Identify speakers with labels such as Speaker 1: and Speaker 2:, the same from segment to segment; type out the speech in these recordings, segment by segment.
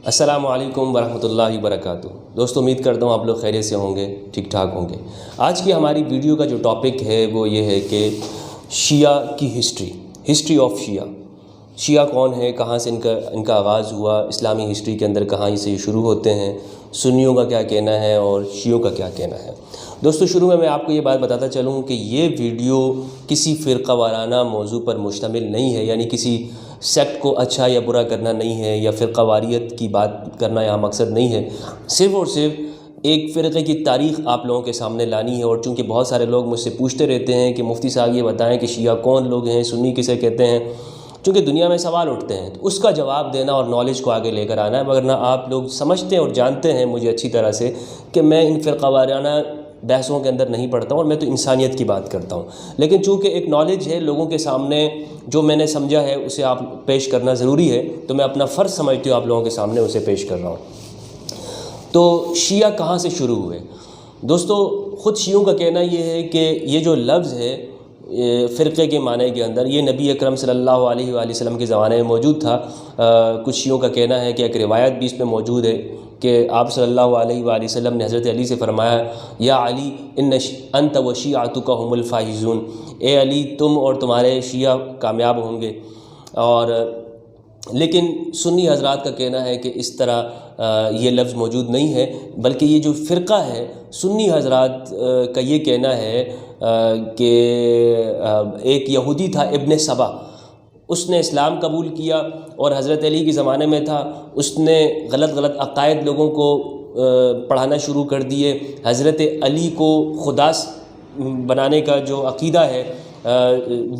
Speaker 1: السلام علیکم ورحمۃ اللہ وبرکاتہ۔ دوستو امید کرتا ہوں آپ لوگ خیریت سے ہوں گے، ٹھیک ٹھاک ہوں گے۔ آج کی ہماری ویڈیو کا جو ٹاپک ہے وہ یہ ہے کہ شیعہ کی ہسٹری آف شیعہ کون ہے، کہاں سے ان کا آغاز ہوا، اسلامی ہسٹری کے اندر کہاں سے یہ شروع ہوتے ہیں، سنیوں کا کیا کہنا ہے اور شیعوں کا کیا کہنا ہے۔ دوستو شروع میں آپ کو یہ بات بتاتا چلوں کہ یہ ویڈیو کسی فرقہ وارانہ موضوع پر مشتمل نہیں ہے، یعنی کسی سیکٹ کو اچھا یا برا کرنا نہیں ہے، یا فرقہ واریت کی بات کرنا یہاں مقصد نہیں ہے۔ صرف اور صرف ایک فرقے کی تاریخ آپ لوگوں کے سامنے لانی ہے، اور چونکہ بہت سارے لوگ مجھ سے پوچھتے رہتے ہیں کہ مفتی صاحب یہ بتائیں کہ شیعہ کون لوگ ہیں، سنی کسے کہتے ہیں، چونکہ دنیا میں سوال اٹھتے ہیں تو اس کا جواب دینا اور نالج کو آگے لے کر آنا ہے، ورنہ آپ لوگ سمجھتے ہیں اور جانتے ہیں مجھے اچھی طرح سے کہ میں ان فرقہ وارانہ بحثوں کے اندر نہیں پڑھتا ہوں، اور میں تو انسانیت کی بات کرتا ہوں۔ لیکن چونکہ ایک نالج ہے لوگوں کے سامنے، جو میں نے سمجھا ہے اسے آپ پیش کرنا ضروری ہے، تو میں اپنا فرض سمجھتی ہوں آپ لوگوں کے سامنے اسے پیش کر رہا ہوں۔ تو شیعہ کہاں سے شروع ہوئے؟ دوستو خود شیعوں کا کہنا یہ ہے کہ یہ جو لفظ ہے فرقے کے معنی کے اندر، یہ نبی اکرم صلی اللہ علیہ وآلہ وسلم کے زمانے میں موجود تھا۔ کچھ شیعوں کا کہنا ہے کہ ایک روایت بھی اس میں موجود ہے کہ آپ صلی اللہ علیہ وآلہ وسلم نے حضرت علی سے فرمایا، یا علی انت و شیعتک هم الفائزون، اے علی تم اور تمہارے شیعہ کامیاب ہوں گے۔ اور لیکن سنی حضرات کا کہنا ہے کہ اس طرح یہ لفظ موجود نہیں ہے، بلکہ یہ جو فرقہ ہے سنی حضرات کا یہ کہنا ہے کہ ایک یہودی تھا ابن سبا، اس نے اسلام قبول کیا اور حضرت علی کے زمانے میں تھا، اس نے غلط عقائد لوگوں کو پڑھانا شروع کر دیے، حضرت علی کو خدا بنانے کا جو عقیدہ ہے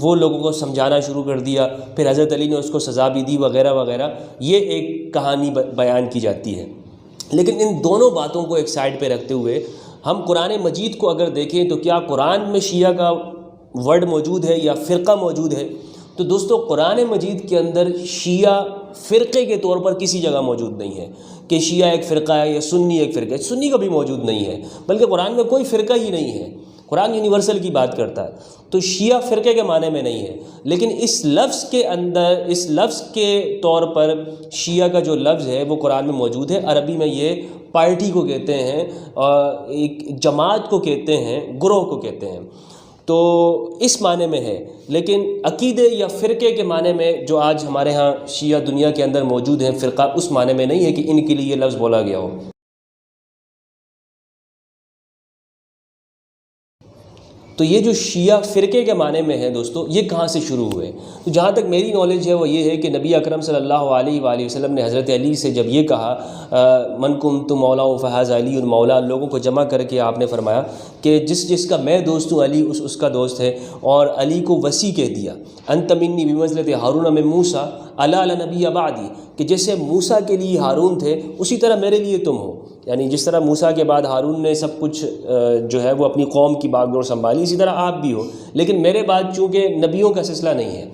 Speaker 1: وہ لوگوں کو سمجھانا شروع کر دیا، پھر حضرت علی نے اس کو سزا بھی دی وغیرہ وغیرہ۔ یہ ایک کہانی بیان کی جاتی ہے۔ لیکن ان دونوں باتوں کو ایک سائڈ پہ رکھتے ہوئے ہم قرآن مجید کو اگر دیکھیں تو کیا قرآن میں شیعہ کا ورڈ موجود ہے یا فرقہ موجود ہے؟ تو دوستو قرآن مجید کے اندر شیعہ فرقے کے طور پر کسی جگہ موجود نہیں ہے کہ شیعہ ایک فرقہ ہے یا سنی ایک فرقہ ہے، سنی کا بھی موجود نہیں ہے، بلکہ قرآن میں کوئی فرقہ ہی نہیں ہے۔ قرآن یونیورسل کی بات کرتا ہے، تو شیعہ فرقے کے معنی میں نہیں ہے۔ لیکن اس لفظ کے اندر، اس لفظ کے طور پر شیعہ کا جو لفظ ہے وہ قرآن میں موجود ہے۔ عربی میں یہ پارٹی کو کہتے ہیں، اور ایک جماعت کو کہتے ہیں، گروہ کو کہتے ہیں، تو اس معنی میں ہے۔ لیکن عقیدے یا فرقے کے معنی میں جو آج ہمارے ہاں شیعہ دنیا کے اندر موجود ہیں فرقہ، اس معنی میں نہیں ہے کہ ان کے لیے یہ لفظ بولا گیا ہو۔ تو یہ جو شیعہ فرقے کے معنی میں ہے دوستو، یہ کہاں سے شروع ہوئے؟ تو جہاں تک میری نالج ہے وہ یہ ہے کہ نبی اکرم صلی اللہ علیہ وآلہ وسلم نے حضرت علی سے جب یہ کہا من کنت مولا فہذا علی المولا، لوگوں کو جمع کر کے آپ نے فرمایا کہ جس کا میں دوست ہوں علی اس کا دوست ہے، اور علی کو وصی کہہ دیا، انت منی بمنزلۃ ہارون من موسیٰ الا لا نبی بعدی، کہ جیسے موسیٰ کے لیے ہارون تھے اسی طرح میرے لیے تم ہو، یعنی جس طرح موسیٰ کے بعد ہارون نے سب کچھ جو ہے وہ اپنی قوم کی باغ ڈور سنبھالی، اسی طرح آپ بھی ہو۔ لیکن میرے بعد چونکہ نبیوں کا سلسلہ نہیں ہے،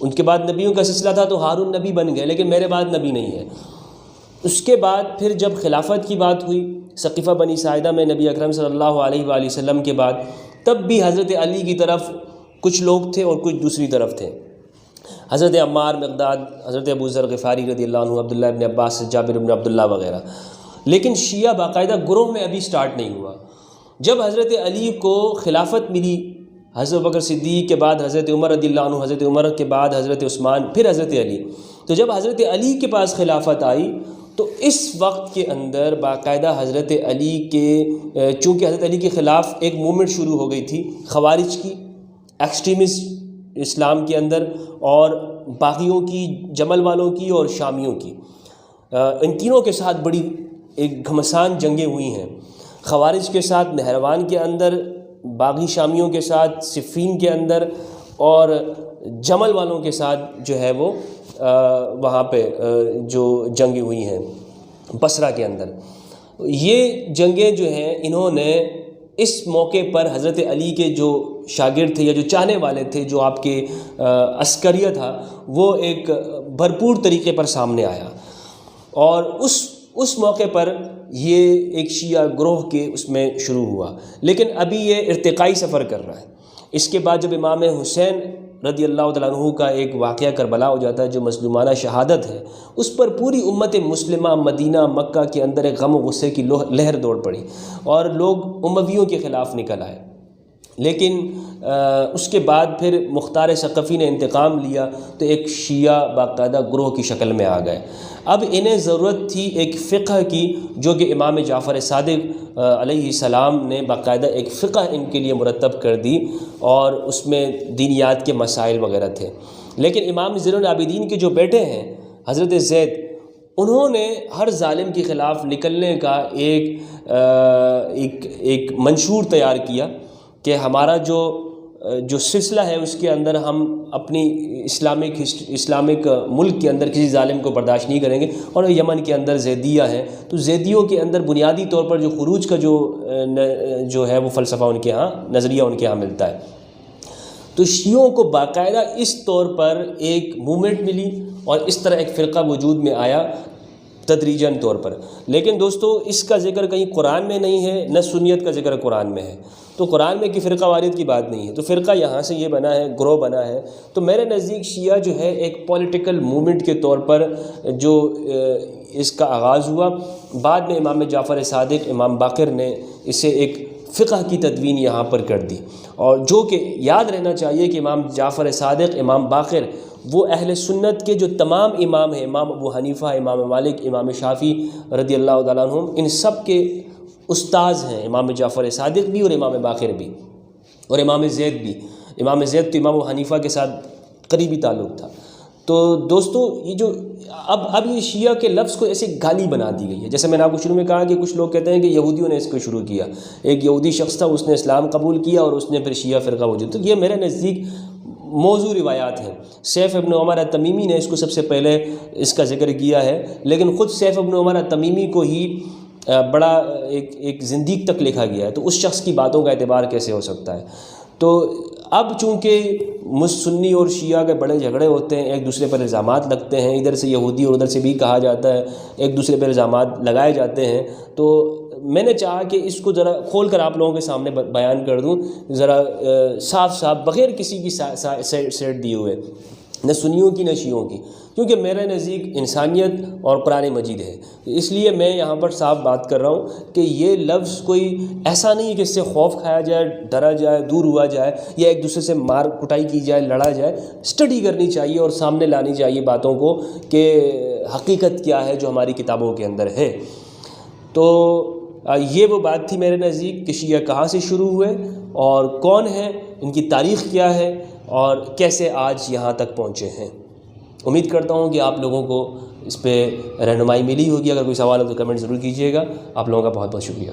Speaker 1: ان کے بعد نبیوں کا سلسلہ تھا تو ہارون نبی بن گئے، لیکن میرے بعد نبی نہیں ہے۔ اس کے بعد پھر جب خلافت کی بات ہوئی سقیفہ بنی ساعدہ میں نبی اکرم صلی اللہ علیہ وآلہ وسلم کے بعد، تب بھی حضرت علی کی طرف کچھ لوگ تھے اور کچھ دوسری طرف تھے، حضرت عمار، مقداد، حضرت ابو ذر غفاری رضی اللہ عنہ، عبداللہ ابن عباس، جابر ابن عبداللہ وغیرہ۔ لیکن شیعہ باقاعدہ گروہ میں ابھی سٹارٹ نہیں ہوا۔ جب حضرت علی کو خلافت ملی، حضرت بکر صدیق کے بعد حضرت عمر رضی اللہ عنہ، حضرت عمر کے بعد حضرت عثمان، پھر حضرت علی، تو جب حضرت علی کے پاس خلافت آئی تو اس وقت کے اندر باقاعدہ حضرت علی کے، چونکہ حضرت علی کے خلاف ایک موومنٹ شروع ہو گئی تھی خوارج کی، ایکسٹریمسٹ اسلام کے اندر، اور باغیوں کی، جمل والوں کی اور شامیوں کی، ان تینوں کے ساتھ بڑی ایک گھمسان جنگیں ہوئی ہیں، خوارج کے ساتھ نہروان کے اندر، باغی شامیوں کے ساتھ صفین کے اندر، اور جمل والوں کے ساتھ جو ہے وہ وہاں پہ جو جنگیں ہوئی ہیں بصرہ کے اندر۔ یہ جنگیں جو ہیں انہوں نے اس موقع پر حضرت علی کے جو شاگرد تھے یا جو چاہنے والے تھے، جو آپ کے عسکریہ تھا، وہ ایک بھرپور طریقے پر سامنے آیا، اور اس موقع پر یہ ایک شیعہ گروہ کے اس میں شروع ہوا۔ لیکن ابھی یہ ارتقائی سفر کر رہا ہے۔ اس کے بعد جب امام حسین رضی اللہ تعالیٰ عنہ کا ایک واقعہ کربلا ہو جاتا ہے جو مظلومانہ شہادت ہے، اس پر پوری امت مسلمہ مدینہ مکہ کے اندر ایک غم و غصے کی لہر دوڑ پڑی اور لوگ امویوں کے خلاف نکل آئے۔ لیکن اس کے بعد پھر مختار ثقفی نے انتقام لیا تو ایک شیعہ باقاعدہ گروہ کی شکل میں آ گئے۔ اب انہیں ضرورت تھی ایک فقہ کی، جو کہ امام جعفر صادق علیہ السلام نے باقاعدہ ایک فقہ ان کے لیے مرتب کر دی، اور اس میں دینیات کے مسائل وغیرہ تھے۔ لیکن امام زین العابدین کے جو بیٹے ہیں حضرت زید، انہوں نے ہر ظالم کے خلاف نکلنے کا ایک منشور تیار کیا کہ ہمارا جو سلسلہ ہے اس کے اندر ہم اپنی اسلامک ملک کے اندر کسی ظالم کو برداشت نہیں کریں گے۔ اور یمن کے اندر زیدیہ ہیں، تو زیدیوں کے اندر بنیادی طور پر جو خروج کا جو ہے وہ فلسفہ ان کے ہاں، نظریہ ان کے ہاں ملتا ہے۔ تو شیعوں کو باقاعدہ اس طور پر ایک موومنٹ ملی اور اس طرح ایک فرقہ وجود میں آیا تدریجاً طور پر۔ لیکن دوستو اس کا ذکر کہیں قرآن میں نہیں ہے، نہ سنیت کا ذکر قرآن میں ہے، تو قرآن میں کہ فرقہ واریت کی بات نہیں ہے، تو فرقہ یہاں سے یہ بنا ہے، گروہ بنا ہے۔ تو میرے نزدیک شیعہ جو ہے ایک پولیٹیکل موومنٹ کے طور پر جو اس کا آغاز ہوا، بعد میں امام جعفر صادق، امام باقر نے اسے ایک فقہ کی تدوین یہاں پر کر دی۔ اور جو کہ یاد رہنا چاہیے کہ امام جعفر صادق، امام باقر وہ اہل سنت کے جو تمام امام ہیں، امام ابو حنیفہ، امام مالک، امام شافعی رضی اللہ تعالیٰ عنہم، ان سب کے استاذ ہیں، امام جعفر صادق بھی اور امام باقر بھی اور امام زید بھی۔ امام زید تو امام ابو حنیفہ کے ساتھ قریبی تعلق تھا۔ تو دوستو یہ جو اب یہ شیعہ کے لفظ کو ایسے گالی بنا دی گئی ہے، جیسے میں نے آپ کو شروع میں کہا کہ کچھ لوگ کہتے ہیں کہ یہودیوں نے اس کو شروع کیا، ایک یہودی شخص تھا، اس نے اسلام قبول کیا اور اس نے پھر شیعہ فرقہ وجود۔ تو یہ میرے نزدیک موضوع روایات ہیں۔ سیف ابن عمر التمیمی نے اس کو سب سے پہلے اس کا ذکر کیا ہے، لیکن خود سیف ابن عمر التمیمی کو ہی بڑا ایک زندیق تک لکھا گیا ہے، تو اس شخص کی باتوں کا اعتبار کیسے ہو سکتا ہے؟ تو اب چونکہ سنی اور شیعہ کے بڑے جھگڑے ہوتے ہیں، ایک دوسرے پر الزامات لگتے ہیں، ادھر سے یہودی اور ادھر سے بھی کہا جاتا ہے، ایک دوسرے پر الزامات لگائے جاتے ہیں، تو میں نے چاہا کہ اس کو ذرا کھول کر آپ لوگوں کے سامنے بیان کر دوں، ذرا صاف بغیر کسی کی سیٹ دیے ہوئے، نہ سنیوں کی نہ شیعوں کی، کیونکہ میرے نزدیک انسانیت اور قرآن مجید ہے، اس لیے میں یہاں پر صاف بات کر رہا ہوں کہ یہ لفظ کوئی ایسا نہیں کہ اس سے خوف کھایا جائے، ڈرا جائے، دور ہوا جائے، یا ایک دوسرے سے مار کٹائی کی جائے، لڑا جائے۔ اسٹڈی کرنی چاہیے اور سامنے لانی چاہیے باتوں کو کہ حقیقت کیا ہے جو ہماری کتابوں کے اندر ہے۔ تو یہ وہ بات تھی میرے نزدیک کہ شیعہ کہاں سے شروع ہوئے اور کون ہیں، ان کی تاریخ کیا ہے اور کیسے آج یہاں تک پہنچے ہیں۔ امید کرتا ہوں کہ آپ لوگوں کو اس پہ رہنمائی ملی ہوگی۔ اگر کوئی سوال ہو تو کمنٹ ضرور کیجیے گا۔ آپ لوگوں کا بہت بہت شکریہ۔